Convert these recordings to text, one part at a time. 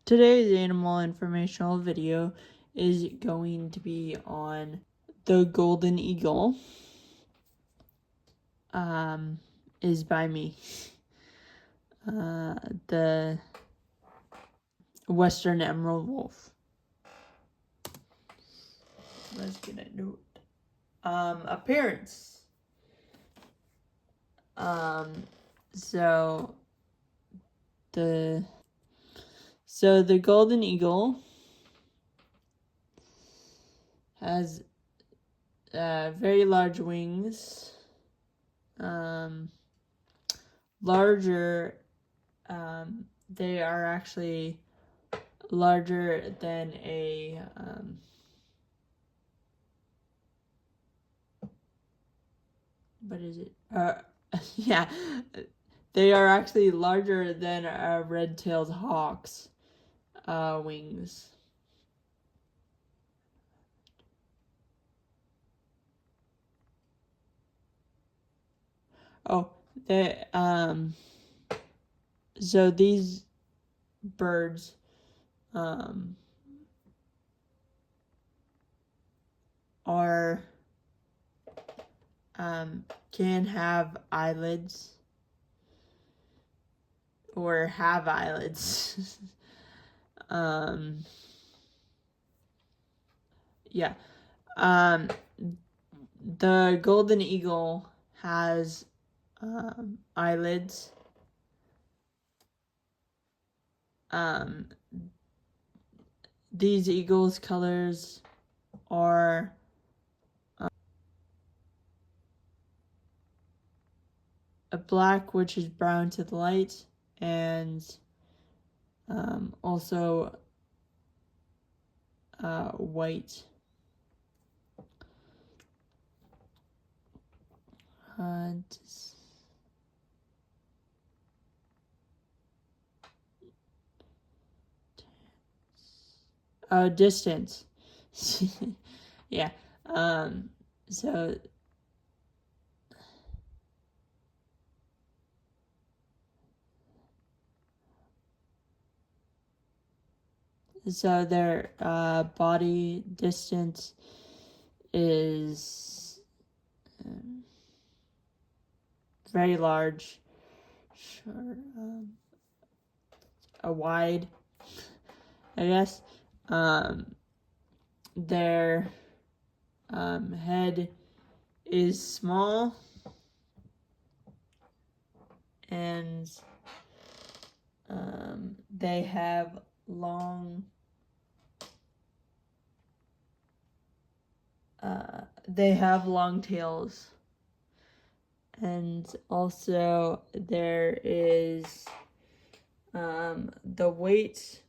Today's animal informational video is going to be on the golden eagle. Is by me. The western emerald wolf. Let's get into it. Appearance. So the golden eagle has very large wings. Larger. They are actually larger than a what is it? Yeah, they are actually larger than a red-tailed hawk's wings. Oh, they so these birds are can have eyelids or have eyelids. Yeah. The golden eagle has eyelids. These eagles' colors are a black, which is brown to the light, and also white. Distance. Yeah. So their body distance is very large, short, wide, I guess. Their head is small, and they have long tails. And also there is the weight,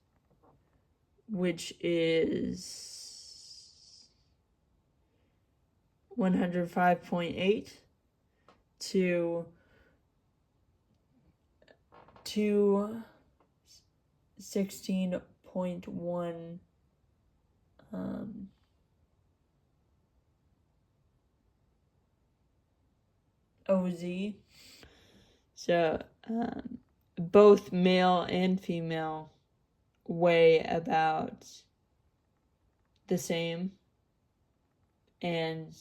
which is 105.8 to 216.1 OZ. So both male and female weigh about the same, and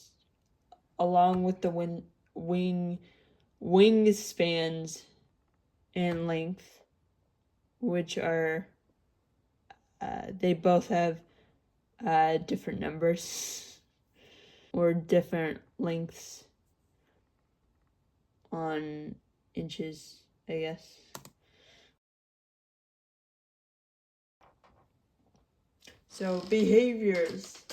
along with the wing spans and length, which are they both have different numbers or different lengths on inches, I guess. So behaviors.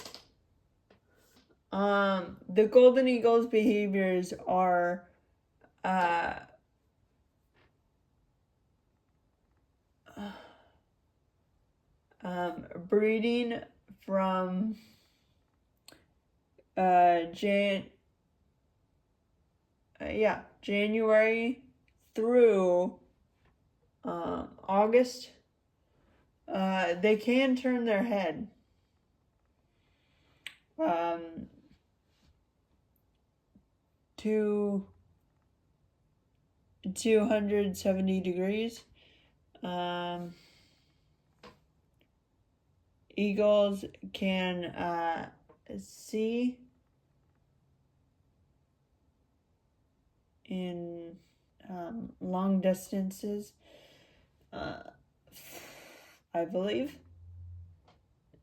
The golden eagle's behaviors are breeding from January through August. They can turn their head. To 270 degrees. eagles can see in long distances, I believe,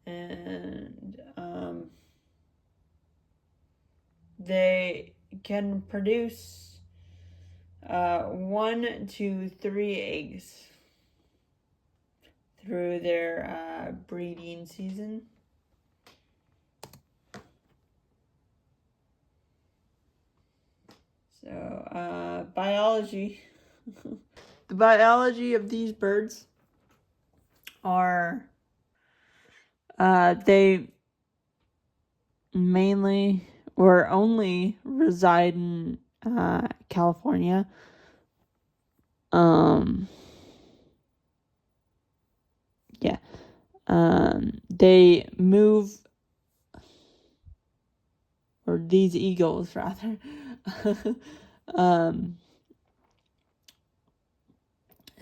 and they can produce 1 to 3 eggs through their breeding season. So, biology. The biology of these birds are they mainly or only reside in California. Yeah. They move, or these eagles rather.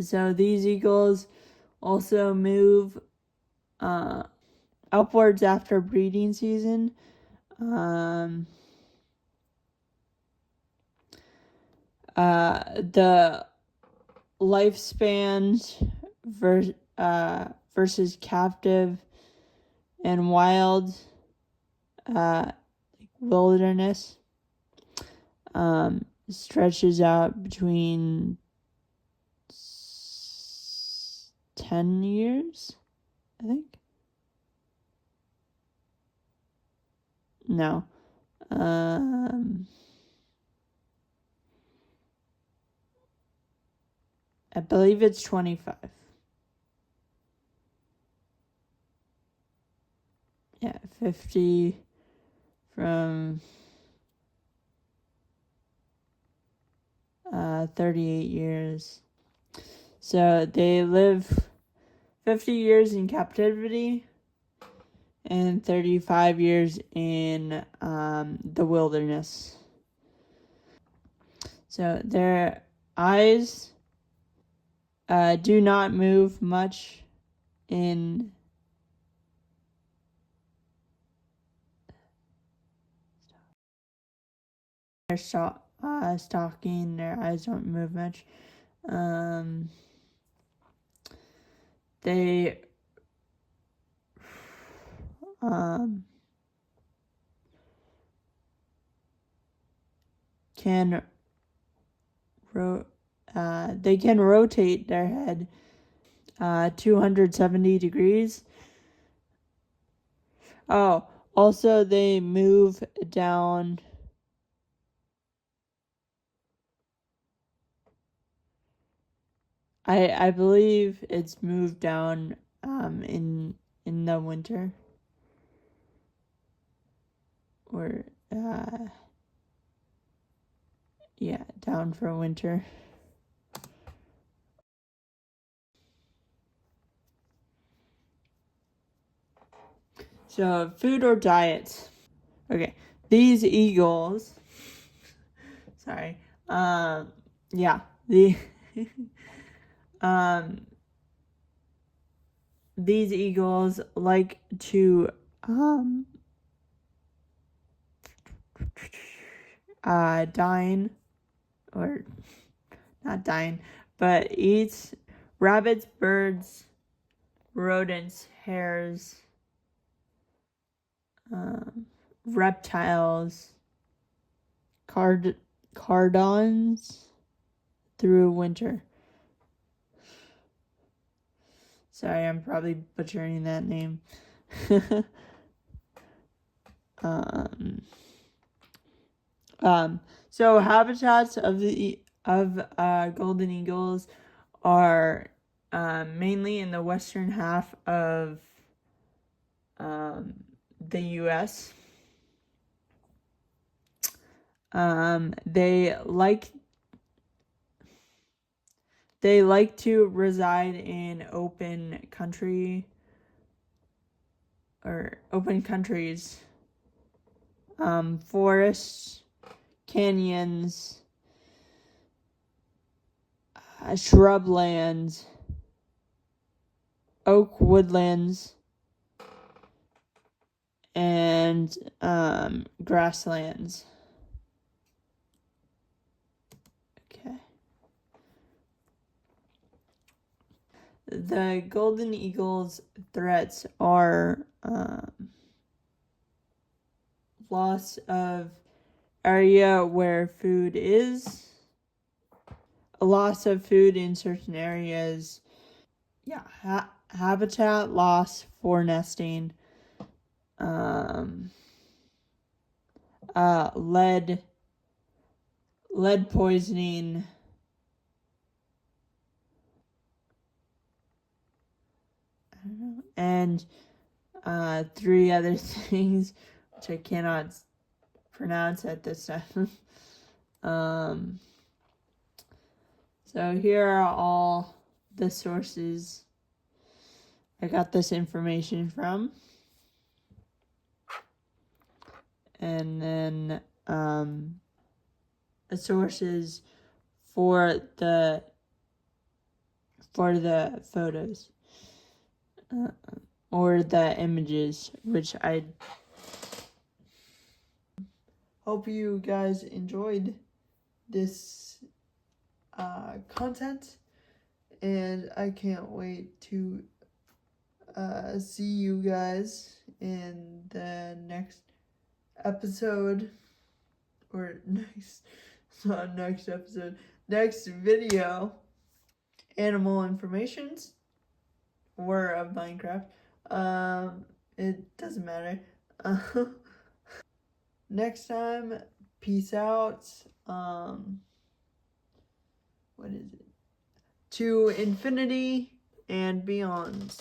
So these eagles also move upwards after breeding season. The lifespans versus captive and wild wilderness stretches out between 10 years, I think. No. I believe it's 25. Yeah, 50 from 38 years. So they live 50 years in captivity and 35 years in the wilderness. So their eyes do not move much in their stalking. Their eyes don't move much. They can they can rotate their head 270 degrees. Oh, also they move down I believe it's moved down in the winter, or yeah, down for winter. So food or diet. Okay, these eagles. Sorry. Yeah, the these eagles like to dine, or not dine, but eat rabbits, birds, rodents, hares, reptiles, cardons through winter. Sorry, I'm probably butchering that name. So habitats of golden eagles are mainly in the western half of the U.S. They like to reside in open countries, forests, canyons, shrublands, oak woodlands, and grasslands. Okay. The golden eagle's threats are loss of area where food is, a loss of food in certain areas, habitat loss for nesting, lead poisoning, and three other things which I cannot pronounce at this time. So here are all the sources I got this information from. And then the sources for the photos or the images, which I hope you guys enjoyed this content, and I can't wait to see you guys in the next episode, or not next episode, next video, animal informations, or of Minecraft. It doesn't matter. Next time, peace out. What is it? To infinity and beyond.